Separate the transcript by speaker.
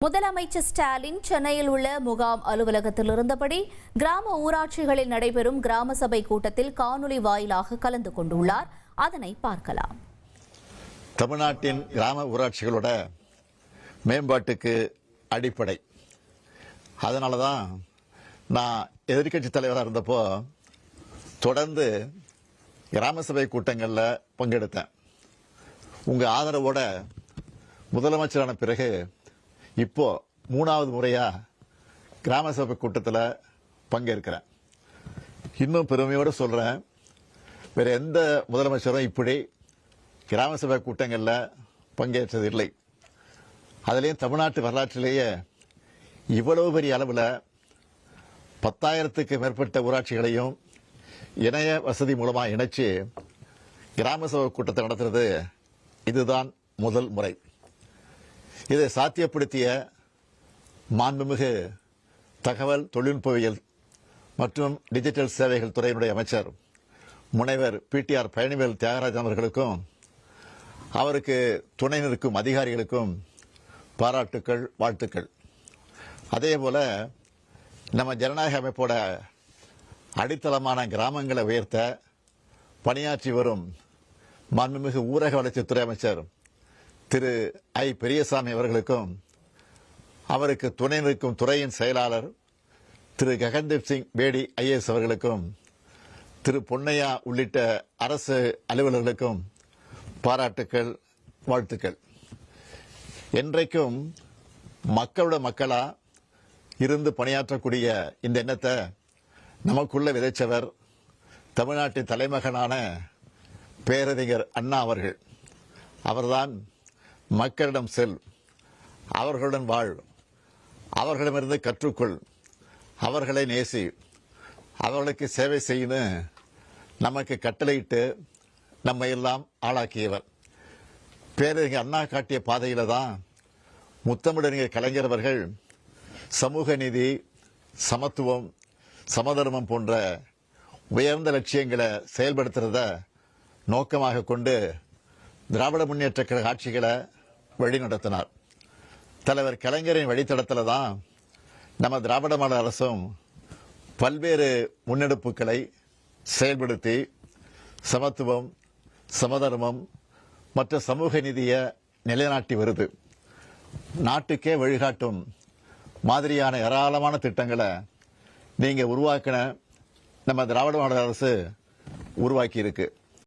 Speaker 1: முதலமைச்சர் ஸ்டாலின் சென்னையில் உள்ள முகாம் அலுவலகத்தில் இருந்தபடி கிராம ஊராட்சிகளில் நடைபெறும் கிராம சபை கூட்டத்தில் காணொலி வாயிலாக கலந்து கொண்டுள்ளார். அதனை பார்க்கலாம்.
Speaker 2: தமிழ்நாட்டின் கிராம ஊராட்சிகளோட மேம்பாட்டுக்கு அடிப்படை. அதனால தான் நான் எதிர்க்கட்சி தலைவராக இருந்தப்போ தொடர்ந்து கிராம சபை கூட்டங்களில் பங்கெடுத்தேன். உங்கள் ஆதரவோட முதலமைச்சரான பிறகு இப்போ 3வது முறையா கிராம சபை கூட்டத்தில் பங்கேற்கிறேன். இன்னும் பெருமையோடு சொல்றேன், வேற எந்த முதலமைச்சரும் இப்படி கிராம சபை கூட்டங்களில் பங்கேற்றதில்லை. அதுலேயும் தமிழ்நாட்டு வரலாற்றிலேயே இவ்வளவு பெரிய அளவில் 10,000க்கு மேற்பட்ட ஊராட்சிகளையும் இணைய வசதி மூலமாக இணைச்சு கிராம சபை கூட்டத்தை நடத்துறது இதுதான் முதல் முறை. இதை சாத்தியப்படுத்திய மாண்புமிகு தகவல் தொழில்நுட்பவியல் மற்றும் டிஜிட்டல் சேவைகள் துறையினுடைய அமைச்சர் முனைவர் PTR பழனிவேல் தியாகராஜன் அவர்களுக்கும் அவருக்கு துணை நிற்கும் அதிகாரிகளுக்கும் பாராட்டுக்கள், வாழ்த்துக்கள். அதே போல நம்ம ஜனநாயக அமைப்போட அடித்தளமான கிராமங்களை உயர்த்த பணியாற்றி வரும் மாண்புமிகு ஊரக வளர்ச்சித்துறை அமைச்சர் திரு ஐ. பெரியசாமி அவர்களுக்கும் அவருக்கு துணை நிற்கும் துறையின் செயலாளர் திரு ககன்தீப் சிங் பேடி IAS அவர்களுக்கும் திரு பொன்னையா உள்ளிட்ட அரசு அலுவலர்களுக்கும் பாராட்டுக்கள், வாழ்த்துக்கள். என்றைக்கும் மக்களோட மக்களா இருந்து பணியாற்றக்கூடிய இந்த எண்ணத்தை நமக்குள்ள விதைச்சவர் தமிழ்நாட்டின் தலைமகனான பேரறிஞர் அண்ணா அவர்கள். அவர்தான் மக்களிடம் செல், அவர்களுடன் வாழ், அவர்களிடமிருந்து கற்றுக்கொள், அவர்களை நேசி, அவர்களுக்கு சேவை செய்யணும் நமக்கு கட்டளையிட்டு நம்மை எல்லாம் ஆளாக்கியவர். பேரறிஞர் அண்ணா காட்டிய பாதையில தான் முத்தமிழறிஞர் கலைஞர் அவர்கள் சமூக நீதி, சமத்துவம், சமதர்மம் போன்ற உயர்ந்த லட்சியங்களை செயல்படுத்துறத நோக்கமாக கொண்டு திராவிட முன்னேற்ற கழக ஆட்சிகளை வழிநடத்தினார். தலைவர் கலைஞரின் வழித்தடத்தில் தான் நம்ம திராவிட மாடல் அரசும் பல்வேறு முன்னெடுப்புகளை செயல்படுத்தி சமத்துவம், சமதர்மம் மற்றும் சமூக நீதியை நிலைநாட்டி வருது. நாட்டுக்கே வழிகாட்டும் மாதிரியான ஏராளமான திட்டங்களை நீங்க உருவாக்கின நம்ம திராவிட மாடல் அரசு உருவாக்கி இருக்கு.